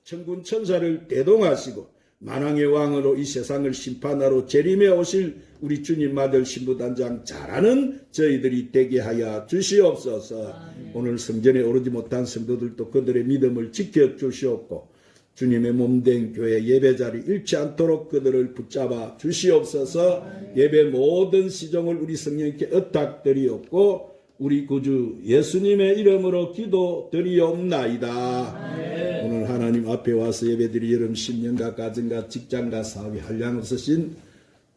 천군 천사를 대동하시고 만왕의 왕으로 이 세상을 심판하러 재림에 오실 우리 주님 아들 신부단장 잘하는 저희들이 되게 하여 주시옵소서. 오늘 성전에 오르지 못한 성도들도 그들의 믿음을 지켜주시옵고 주님의 몸된 교회 예배자리 잃지 않도록 그들을 붙잡아 주시옵소서. 예배 모든 시종을 우리 성령님께 의탁드리옵고 우리 구주 예수님의 이름으로 기도드리옵나이다. 오늘 하나님 앞에 와서 예배드리 여러분 신년과 가정과 직장과 사업이 한량없으신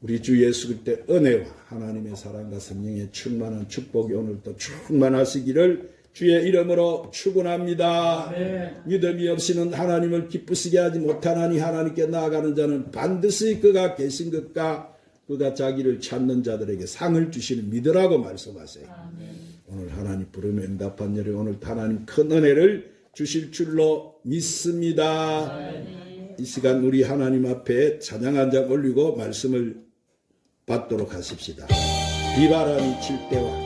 우리 주 예수 그리스도의 은혜와 하나님의 사랑과 성령의 충만한 축복이 오늘도 충만하시기를 주의 이름으로 축원합니다. 믿음이 없이는 하나님을 기쁘시게 하지 못하나니 하나님께 나아가는 자는 반드시 그가 계신 것과 그가 자기를 찾는 자들에게 상을 주시는 믿으라고 말씀하세요. 오늘 하나님 부름에 응답한 여러분 오늘 하나님 큰 은혜를 주실 줄로 믿습니다. 이 시간 우리 하나님 앞에 찬양 한 장 올리고 말씀을 받도록 하십시다. 비바람이 칠 때와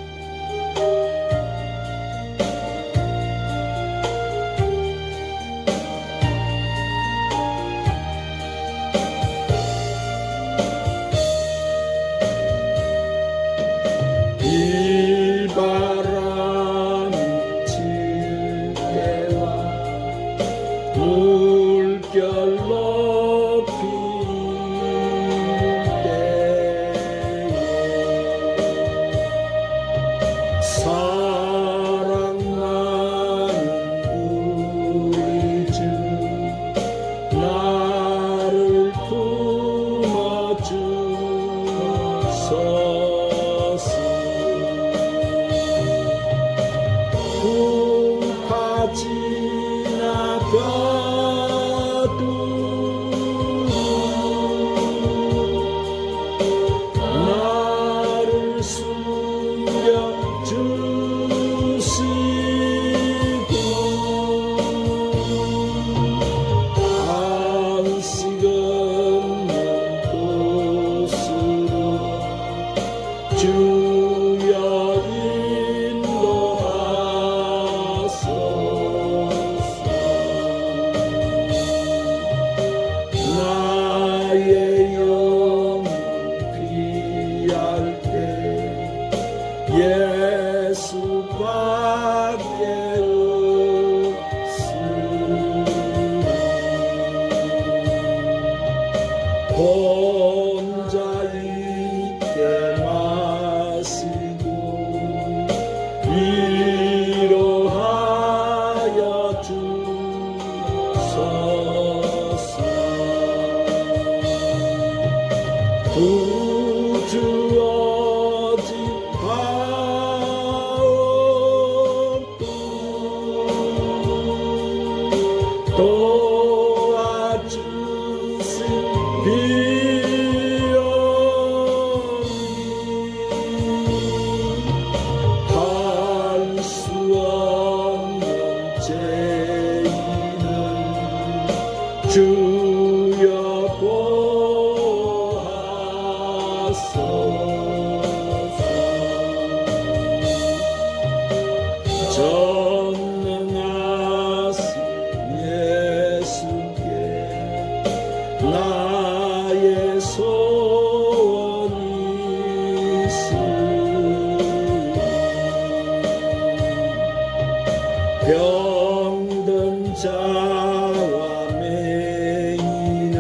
병든 자와 맹인을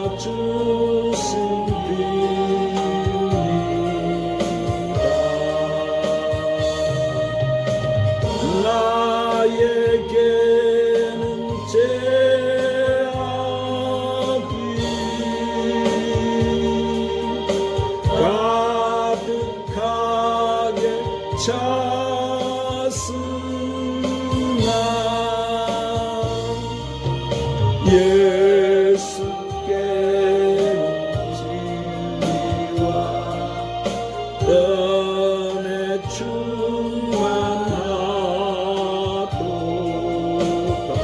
고쳐주신 비이다. 나에게는 죄악이 가득하게 찼으나 예수께는 진리와 은혜 충만하도다.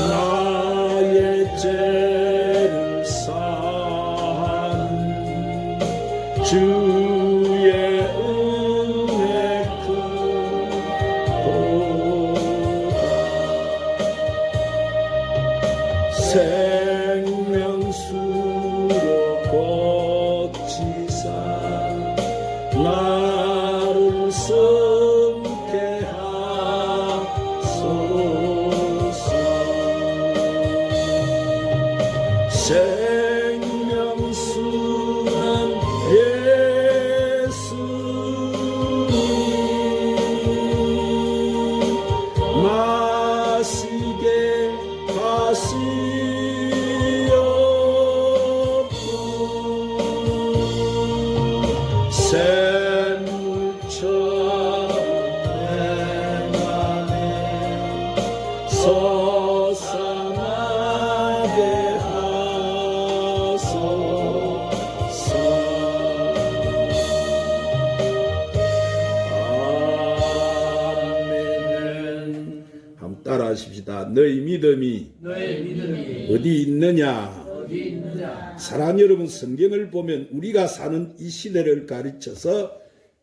나의 죄를 사하는 주의 은혜 크시니 성케 하소서. 생명수는 예수님 마시게 하시옵고 샘물처럼 내 맘에 솟아나게 하소서. 아멘. 한번 따라 하십시다. 너희 믿음이 어디 있느냐? 사랑 여러분, 성경을 보면 우리가 사는 이 시대를 가르쳐서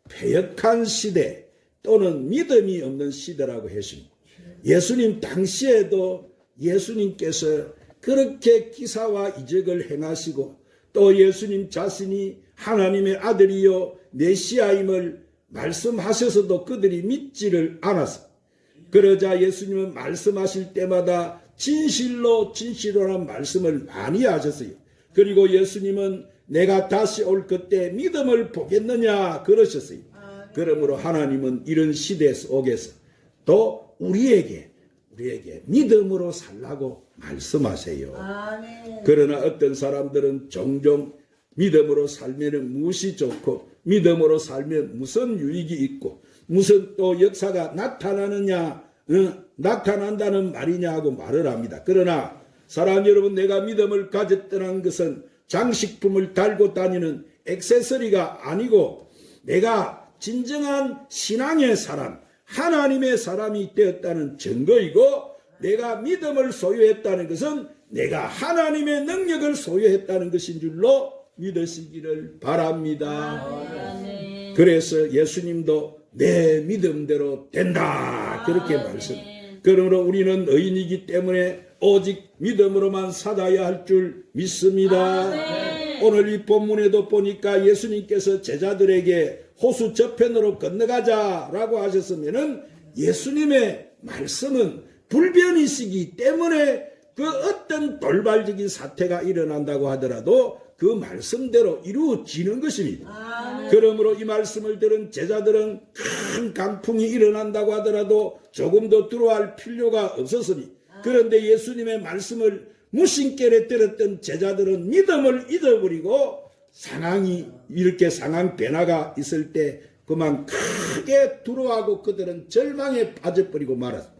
패역한 시대 또는 믿음이 없는 시대라고 했습니다. 예수님 당시에도 예수님께서 그렇게 기사와 이적을 행하시고 또 예수님 자신이 하나님의 아들이요 메시아임을 말씀하셔서도 그들이 믿지를 않았어요. 그러자 예수님은 말씀하실 때마다 진실로란 말씀을 많이 하셨어요. 그리고 예수님은 내가 다시 올 그때 믿음을 보겠느냐 그러셨어요. 그러므로 하나님은 이런 시대 속에서 또 우리에게 믿음으로 살라고 말씀하세요. 아멘. 그러나 어떤 사람들은 종종 믿음으로 살면 무엇이 좋고 믿음으로 살면 무슨 유익이 있고 무슨 또 역사가 나타난다는 말이냐 하고 말을 합니다. 그러나 사랑 여러분, 내가 믿음을 가졌다는 것은 장식품을 달고 다니는 액세서리가 아니고 내가 진정한 신앙의 사람, 하나님의 사람이 되었다는 증거이고 내가 믿음을 소유했다는 것은 내가 하나님의 능력을 소유했다는 것인 줄로 믿으시기를 바랍니다. 그래서 예수님도 내 믿음대로 된다 그렇게 말씀. 그러므로 우리는 의인이기 때문에 오직 믿음으로만 살아야 할 줄 믿습니다. 오늘 이 본문에도 보니까 예수님께서 제자들에게 호수 저편으로 건너가자라고 하셨으면은 예수님의 말씀은 불변이시기 때문에 그 어떤 돌발적인 사태가 일어난다고 하더라도 그 말씀대로 이루어지는 것입니다. 그러므로 이 말씀을 들은 제자들은 큰 강풍이 일어난다고 하더라도 조금 더 두려워할 필요가 없었으니, 그런데 예수님의 말씀을 무심결에 들었던 제자들은 믿음을 잊어버리고 이렇게 상황 변화가 있을 때 그만 크게 두려워하고 그들은 절망에 빠져버리고 말았습니다.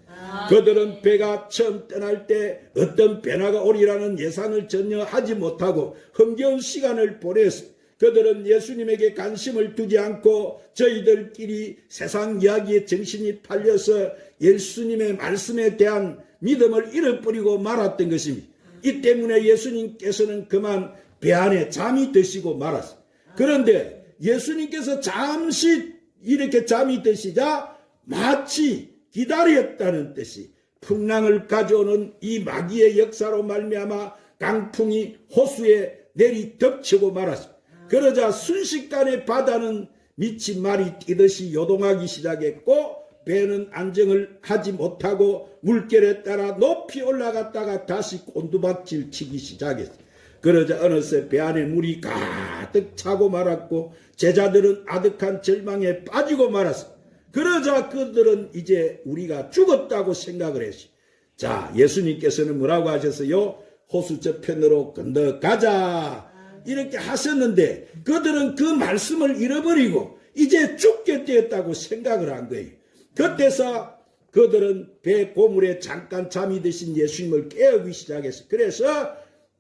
그들은 배가 처음 떠날 때 어떤 변화가 오리라는 예상을 전혀 하지 못하고 흥겨운 시간을 보냈습니다. 그들은 예수님에게 관심을 두지 않고 저희들끼리 세상 이야기에 정신이 팔려서 예수님의 말씀에 대한 믿음을 잃어버리고 말았던 것입니다. 이 때문에 예수님께서는 그만 배 안에 잠이 드시고 말았습니다. 그런데 예수님께서 잠시 이렇게 잠이 드시자 마치 기다렸다는 뜻이 풍랑을 가져오는 이 마귀의 역사로 말미암아 강풍이 호수에 내리 덮치고 말았습니다. 그러자 순식간에 바다는 미친 말이 뛰듯이 요동하기 시작했고 배는 안정을 하지 못하고 물결에 따라 높이 올라갔다가 다시 곤두박질 치기 시작했습니다. 그러자 어느새 배 안에 물이 가득 차고 말았고 제자들은 아득한 절망에 빠지고 말았습니다. 그러자 그들은 이제 우리가 죽었다고 생각을 했어요. 자, 예수님께서는 뭐라고 하셨어요? 호수 저편으로 건너가자 이렇게 하셨는데 그들은 그 말씀을 잃어버리고 이제 죽게 되었다고 생각을 한 거예요. 그때서 그들은 배 고물에 잠깐 잠이 드신 예수님을 깨우기 시작했어요. 그래서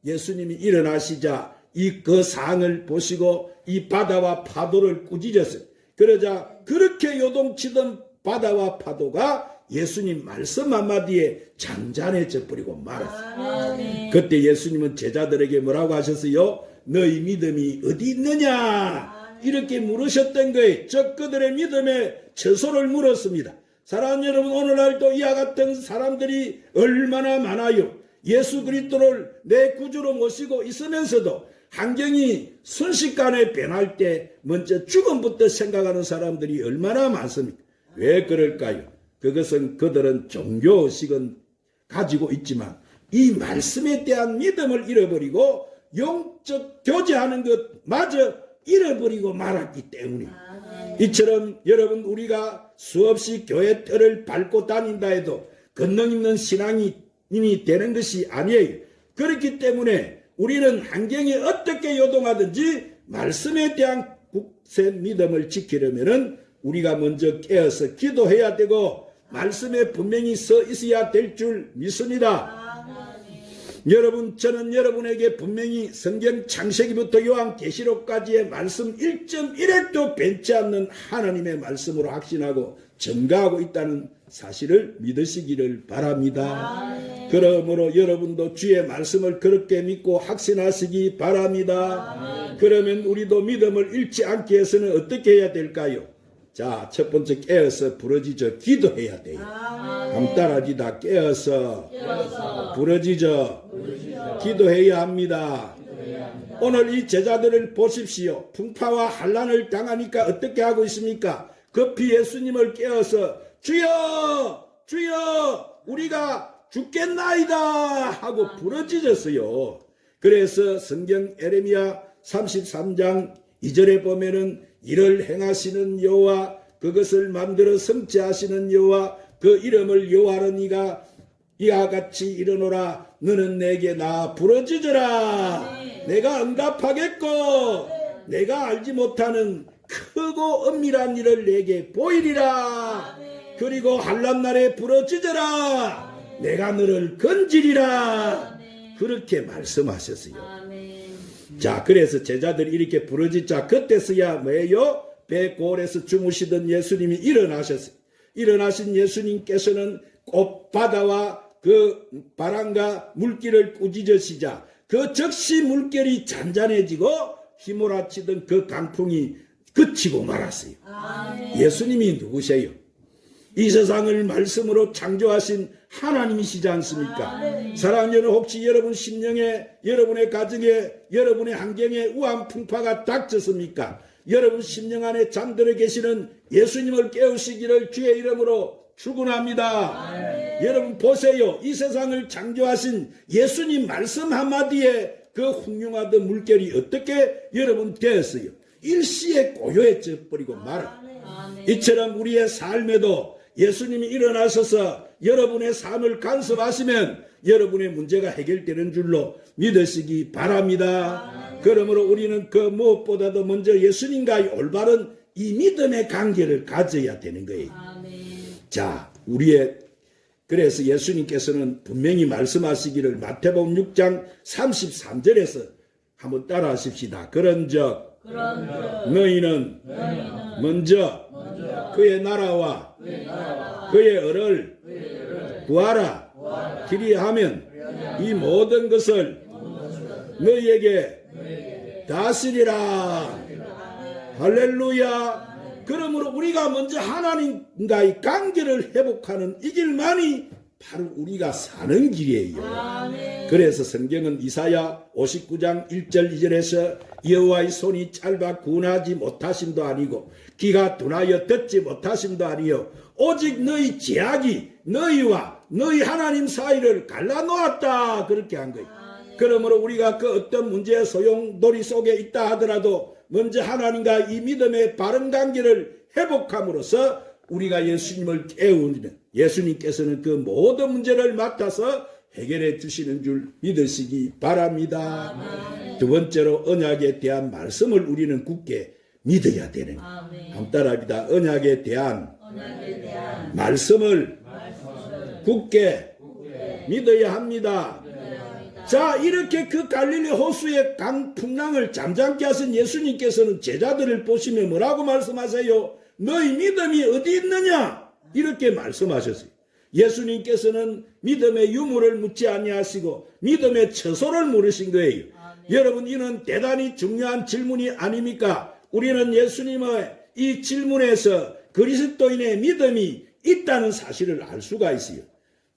예수님이 일어나시자 그 상을 보시고 이 바다와 파도를 꾸짖었어요. 그러자 그렇게 요동치던 바다와 파도가 예수님 말씀 한마디에 잔잔해져 버리고 말았어요. 그때 예수님은 제자들에게 뭐라고 하셨어요? 너희 믿음이 어디 있느냐? 이렇게 물으셨던 거예요. 즉 그들의 믿음의 처소를 물었습니다. 사랑하는 여러분, 오늘날도 이와 같은 사람들이 얼마나 많아요. 예수 그리스도를 내 구주로 모시고 있으면서도 환경이 순식간에 변할 때 먼저 죽음부터 생각하는 사람들이 얼마나 많습니까? 왜 그럴까요? 그것은 그들은 종교의식은 가지고 있지만 이 말씀에 대한 믿음을 잃어버리고 영적 교제하는 것마저 잃어버리고 말았기 때문에 이처럼 여러분 우리가 수없이 교회 틀을 밟고 다닌다 해도 권능 있는 신앙이 되는 것이 아니에요. 그렇기 때문에 우리는 환경이 어떻게 요동하든지 말씀에 대한 굳센 믿음을 지키려면 우리가 먼저 깨어서 기도해야 되고 말씀에 분명히 서 있어야 될 줄 믿습니다. 여러분, 저는 여러분에게 분명히 성경 창세기부터 요한계시록까지의 말씀 1.1핵도 변치 않는 하나님의 말씀으로 확신하고 증거하고 있다는 사실을 믿으시기를 바랍니다. 그러므로 여러분도 주의 말씀을 그렇게 믿고 확신하시기 바랍니다. 그러면 우리도 믿음을 잃지 않기 위해서는 어떻게 해야 될까요? 자, 첫 번째 깨어서 부러지죠. 기도해야 돼요. 한번 따라합니다. 깨어서 부러지죠. 기도해야 합니다. 오늘 이 제자들을 보십시오. 풍파와 환난을 당하니까 어떻게 하고 있습니까? 급히 예수님을 깨어서 주여 주여 우리가 죽겠나이다 하고 부러지셨어요. 그래서 성경 에레미야 33장 2절에 보면은 이를 행하시는 여호와 그것을 만들어 성취하시는 여호와 그 이름을 여호와르니가 이와 같이 이르노라 너는 내게 나 부러지더라 내가 응답하겠고 내가 알지 못하는 크고 은밀한 일을 내게 보이리라 그리고 환난날에 부러지더라 내가 너를 건지리라 그렇게 말씀하셨어요. 자, 그래서 제자들이 이렇게 부러지자 그때서야 뭐예요? 배골에서 주무시던 예수님이 일어나셨어요. 일어나신 예수님께서는 꽃바다와 그 바람과 물길을 꾸짖으시자 그 즉시 물결이 잔잔해지고 휘몰아치던 그 강풍이 그치고 말았어요. 예수님이 누구세요? 이 세상을 말씀으로 창조하신 하나님이시지 않습니까? 사랑하는 여러분, 혹시 여러분 심령에, 여러분의 가정에, 여러분의 환경에 우한 풍파가 닥쳤습니까? 여러분 심령 안에 잠들어 계시는 예수님을 깨우시기를 주의 이름으로 축원합니다. 여러분 보세요. 이 세상을 창조하신 예수님 말씀 한마디에 그 훌륭하던 물결이 어떻게 여러분 되었어요? 일시에 고요해져 버리고 말아. 이처럼 우리의 삶에도 예수님이 일어나셔서 여러분의 삶을 간섭하시면 여러분의 문제가 해결되는 줄로 믿으시기 바랍니다. 그러므로 우리는 그 무엇보다도 먼저 예수님과의 올바른 이 믿음의 관계를 가져야 되는 거예요. 자, 그래서 예수님께서는 분명히 말씀하시기를 마태복음 6장 33절에서 한번 따라 하십시다. 그런즉 너희는 먼저 그의 나라와 그의 의를 구하라. 그리하면 이 모든 것을 너희에게 다스리라. 할렐루야. 그러므로 우리가 먼저 하나님과의 관계를 회복하는 이 길만이 바로 우리가 사는 길이에요. 그래서 성경은 이사야 59장 1절 2절에서 여호와의 손이 짧아 구원하지 못하심도 아니고 귀가 둔하여 듣지 못하심도 아니요 오직 너희 죄악이 너희와 너희 하나님 사이를 갈라놓았다 그렇게 한 거예요. 그러므로 우리가 그 어떤 문제의 소용돌이 속에 있다 하더라도 먼저 하나님과 이 믿음의 바른 관계를 회복함으로써 우리가 예수님을 깨우면 예수님께서는 그 모든 문제를 맡아서 해결해 주시는 줄 믿으시기 바랍니다. 두 번째로 언약에 대한 말씀을 우리는 굳게 믿어야 되는 거예요. 한번 따라합니다. 언약에 대한 말씀을 굳게 믿어야 합니다. 자, 이렇게 그 갈릴리 호수의 강풍랑을 잠잠케 하신 예수님께서는 제자들을 보시며 뭐라고 말씀하세요? 너희 믿음이 어디 있느냐? 이렇게 말씀하셨어요. 예수님께서는 믿음의 유무를 묻지 아니하시고 믿음의 처소를 물으신 거예요. 여러분, 이는 대단히 중요한 질문이 아닙니까? 우리는 예수님의 이 질문에서 그리스도인의 믿음이 있다는 사실을 알 수가 있어요.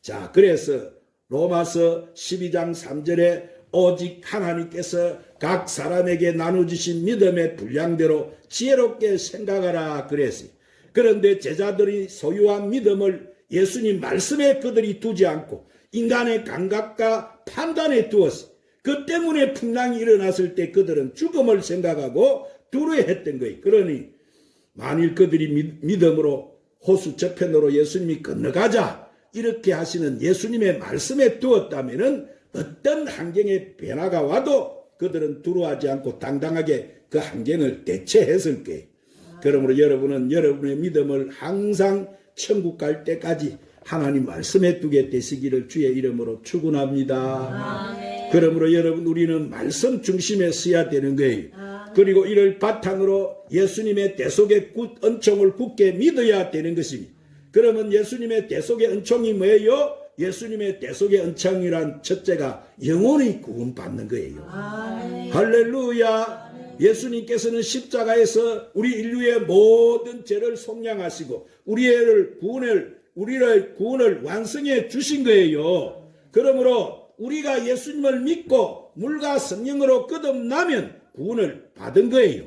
자, 그래서 로마서 12장 3절에 오직 하나님께서 각 사람에게 나눠주신 믿음의 분량대로 지혜롭게 생각하라 그랬어요. 그런데 제자들이 소유한 믿음을 예수님 말씀에 그들이 두지 않고 인간의 감각과 판단에 두었어요. 그 때문에 풍랑이 일어났을 때 그들은 죽음을 생각하고 두려워했던 거예요. 그러니 만일 그들이 믿음으로 호수 저편으로 예수님이 건너가자 이렇게 하시는 예수님의 말씀에 두었다면 어떤 환경의 변화가 와도 그들은 두려워하지 않고 당당하게 그 환경을 대처했을 거예요. 그러므로 여러분은 여러분의 믿음을 항상 천국 갈 때까지 하나님 말씀에 두게 되시기를 주의 이름으로 축원합니다. 그러므로 여러분 우리는 말씀 중심에 서야 되는 거예요. 그리고 이를 바탕으로 예수님의 대속의 은총을 굳게 믿어야 되는 것입니다. 그러면 예수님의 대속의 은총이 뭐예요? 예수님의 대속의 은총이란 첫째가 영혼이 구원받는 거예요. 할렐루야. 예수님께서는 십자가에서 우리 인류의 모든 죄를 속량하시고 우리를 구원을 완성해 주신 거예요. 그러므로 우리가 예수님을 믿고 물과 성령으로 거듭나면 구원을 받은 거예요.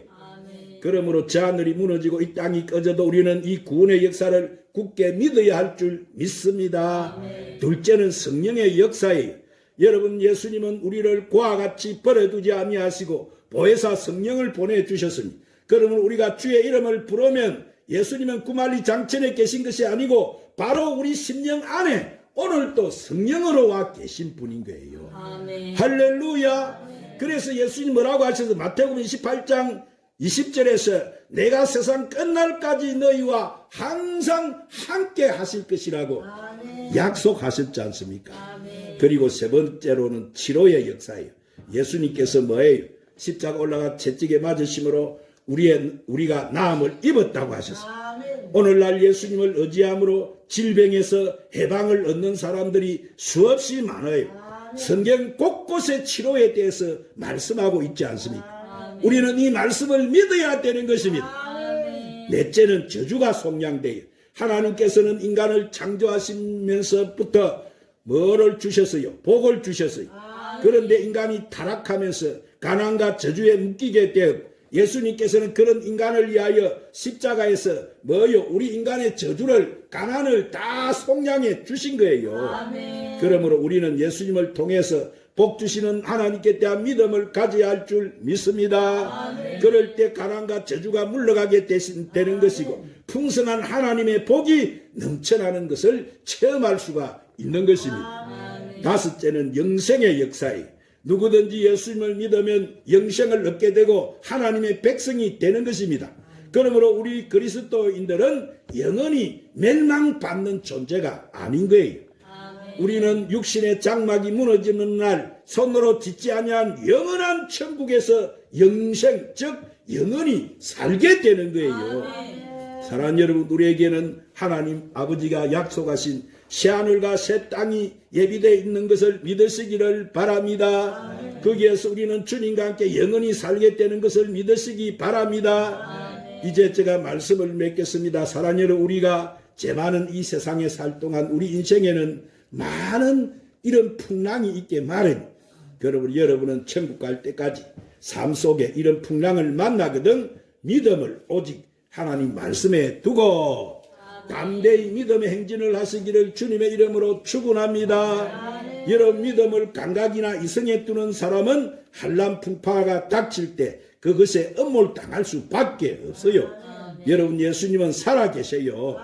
그러므로 저 하늘이 무너지고 이 땅이 꺼져도 우리는 이 구원의 역사를 굳게 믿어야 할 줄 믿습니다. 둘째는 성령의 역사예요. 여러분 예수님은 우리를 고와 같이 버려두지 아니하시고 보혜사 성령을 보내주셨습니다. 그러면 우리가 주의 이름을 부르면 예수님은 구말리 장천에 계신 것이 아니고 바로 우리 심령 안에 오늘도 성령으로 와 계신 분인 거예요. 할렐루야. 그래서 예수님 뭐라고 하셔서 마태복음 28장 20절에서 내가 세상 끝날까지 너희와 항상 함께 하실 것이라고 약속하셨지 않습니까? 그리고 세 번째로는 치료의 역사예요. 예수님께서 뭐예요? 십자가 올라가 채찍에 맞으심으로 우리가 나음을 입었다고 하셨어요. 오늘날 예수님을 의지함으로 질병에서 해방을 얻는 사람들이 수없이 많아요. 성경 곳곳에 치료에 대해서 말씀하고 있지 않습니까? 우리는 이 말씀을 믿어야 되는 것입니다. 넷째는 저주가 속량돼요. 하나님께서는 인간을 창조하시면서부터 뭐를 주셨어요? 복을 주셨어요. 그런데 인간이 타락하면서 가난과 저주에 묶이게 되었고 예수님께서는 그런 인간을 위하여 십자가에서 우리 인간의 저주를 가난을 다 속량해 주신 거예요. 그러므로 우리는 예수님을 통해서 복 주시는 하나님께 대한 믿음을 가져야 할 줄 믿습니다. 그럴 때 가난과 저주가 물러가게 되는 것이고 풍성한 하나님의 복이 넘쳐나는 것을 체험할 수가 있는 것입니다. 다섯째는 영생의 역사예요. 누구든지 예수님을 믿으면 영생을 얻게 되고 하나님의 백성이 되는 것입니다. 그러므로 우리 그리스도인들은 영원히 멸망받는 존재가 아닌 거예요. 우리는 육신의 장막이 무너지는 날 손으로 짓지 아니한 영원한 천국에서 영생 즉 영원히 살게 되는 거예요. 사랑하는 여러분, 우리에게는 하나님 아버지가 약속하신 새하늘과 새 땅이 예비되어 있는 것을 믿으시기를 바랍니다. 거기에서 우리는 주님과 함께 영원히 살게 되는 것을 믿으시기 바랍니다. 이제 제가 말씀을 맺겠습니다. 사랑하는 여러분, 우리가 제 많은 이 세상에 살 동안 우리 인생에는 많은 이런 풍랑이 있게 마련. 여러분은 천국 갈 때까지 삶 속에 이런 풍랑을 만나거든 믿음을 오직 하나님 말씀에 두고 담대히 믿음의 행진을 하시기를 주님의 이름으로 축원합니다. 여러분 믿음을 감각이나 이성에 두는 사람은 한란 풍파가 닥칠 때 그것에 음몰당할 수밖에 없어요. 여러분 예수님은 살아계세요.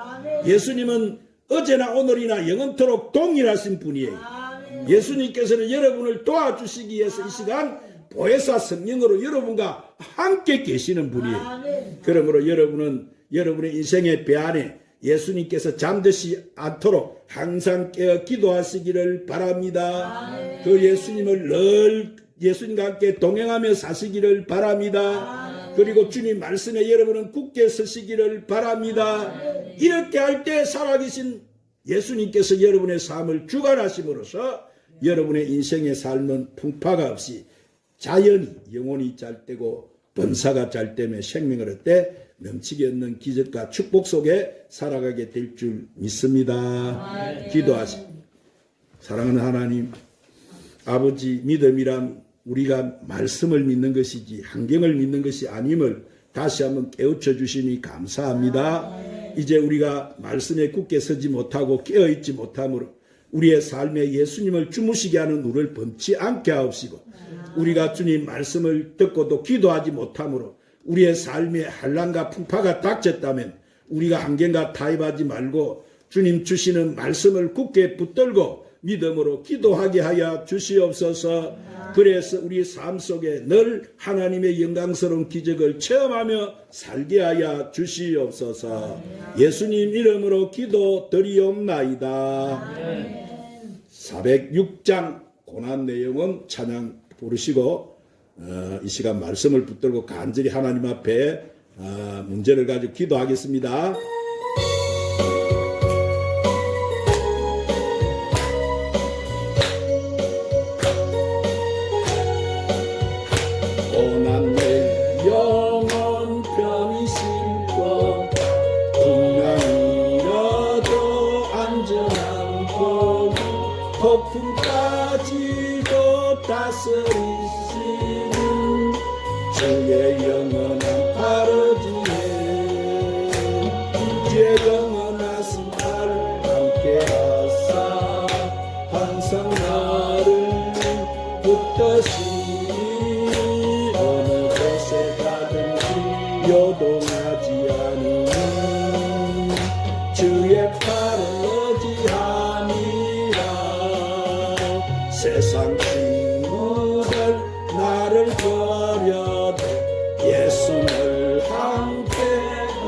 예수님은 어제나 오늘이나 영원토록 동일하신 분이에요. 예수님께서는 여러분을 도와주시기 위해서 이 시간 보혜사 성령으로 여러분과 함께 계시는 분이에요. 그러므로 여러분은 여러분의 인생의 배 안에 예수님께서 잠드시 않도록 항상 깨어 기도하시기를 바랍니다. 그 예수님을 늘 예수님과 함께 동행하며 사시기를 바랍니다. 그리고 주님 말씀에 여러분은 굳게 서시기를 바랍니다. 이렇게 할 때 살아계신 예수님께서 여러분의 삶을 주관하심으로써 여러분의 인생의 삶은 풍파가 없이 자연히 영혼이 짤때고 번사가 짤때며 생명을 얻되 넘치게 얻는 기적과 축복 속에 살아가게 될 줄 믿습니다. 기도하십니다. 사랑하는 하나님, 아버지, 믿음이란 우리가 말씀을 믿는 것이지 환경을 믿는 것이 아님을 다시 한번 깨우쳐 주시니 감사합니다. 이제 우리가 말씀에 굳게 서지 못하고 깨어있지 못하므로 우리의 삶에 예수님을 주무시게 하는 우리를 범치 않게 하옵시고, 우리가 주님 말씀을 듣고도 기도하지 못하므로 우리의 삶에 한란과 풍파가 닥쳤다면 우리가 환경과 타협하지 말고 주님 주시는 말씀을 굳게 붙들고 믿음으로 기도하게 하여 주시옵소서. 그래서 우리 삶 속에 늘 하나님의 영광스러운 기적을 체험하며 살게 하여 주시옵소서. 예수님 이름으로 기도드리옵나이다. 406장 고난 내용은 찬양 부르시고 이 시간 말씀을 붙들고 간절히 하나님 앞에 문제를 가지고 기도하겠습니다. 고난 내 영혼 편히 싣고 풍랑이라도 안전한 곳 폭풍까지도 다스리시는 주의 영원한 바르지에 주의 영원하신 날 함께하사 항상 나를 붙드시니 어느 곳에 가든지 요동하지 않으니 주의 팔을 의지함이라. 세상 친구들 나를 버려도 예수를 함께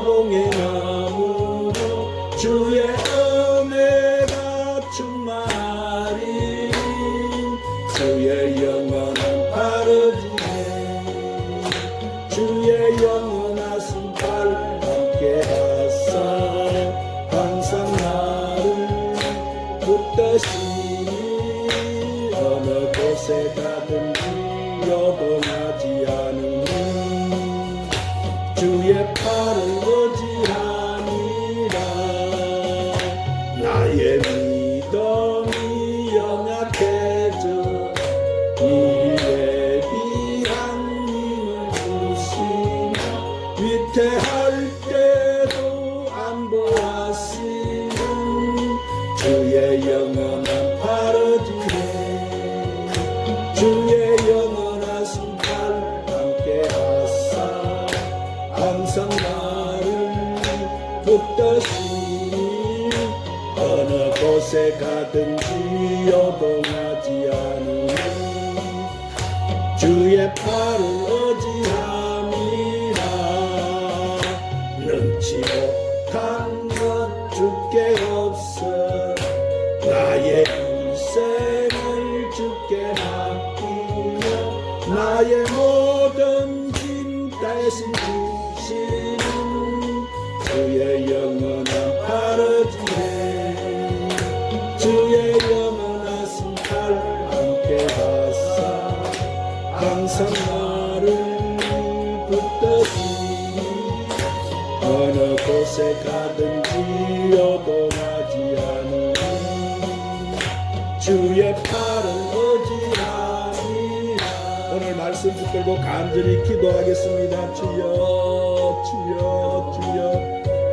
동행함으로 주의 은혜가 충만하리. 주의 영원한 바르지에 주의 영원하신 발 함께하사 항상 나를 붙드시니 어느 곳에 가든지 요동하지 않으니 주의 팔을 의지하니라. 나의 믿음이 연약해져 위대한 님을 부르시며 위태할 때도 안 보았으면 주의 영원한 바르지에 주의 영원하신 발 함께하사 항상 나를 붙드시니 어느 곳에 가든지 요동하지 않으니 주의 팔을 의지함이라. 능치 못한 것 주께 없어 나의 인생을 주께 맡기며 나의 모든 짐 대신 주시는 주의 영원한 바르지에 주의 영원하신 팔 함께하사 항상 나를 붙드시니 어느 곳에 가든지 요동하지 않으니 주의 팔을 의지하니라. 오늘 말씀 붙들고 간절히 기도하겠습니다. 주여 주여 주여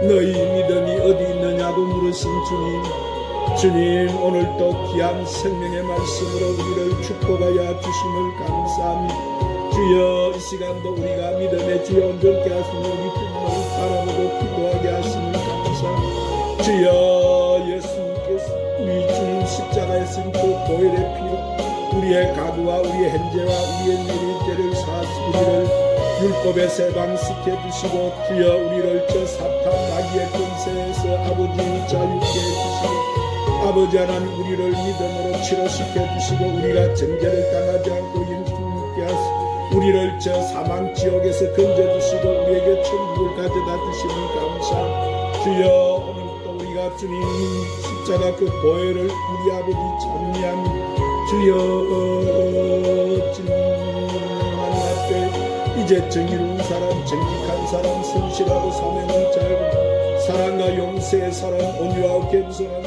너희 믿음이 어디 있느냐고 물으신 주님, 오늘도 귀한 생명의 말씀으로 우리를 축복하여 주심을 감사합니다. 주여 이 시간도 우리가 믿음의 주여 온전케 하시는 우리 주님을 바라보고 기도하게 하시는 감사합니다. 주여 예수님께서 우리 주님 십자가에서 그 보혈의 피로 우리의 가부와 우리의 현재와 우리의 미래의 죄를 사하시고 우리를 율법에서 해방시켜 주시고 주여 우리를 저 사탄 마귀의 권세에서 아버지 자유케 해주시고 아버지 하나님 우리를 믿음으로 치료시켜 주시고 우리가 정죄를 당하지 않고 영생케 하시고 우리를 저 사망 지옥에서 건져주시고 우리에게 천국을 가져다 주시는 감사합니다. 주여 오늘도 우리가 주님 십자가 그 보혈을 우리 아버지 찬미하며 주여 주님 하나님 앞에 이제 정의로운 사람 정직한 사람 성실하고 사명을 잘하고 사랑과 용서의 사람 온유하고 겸손한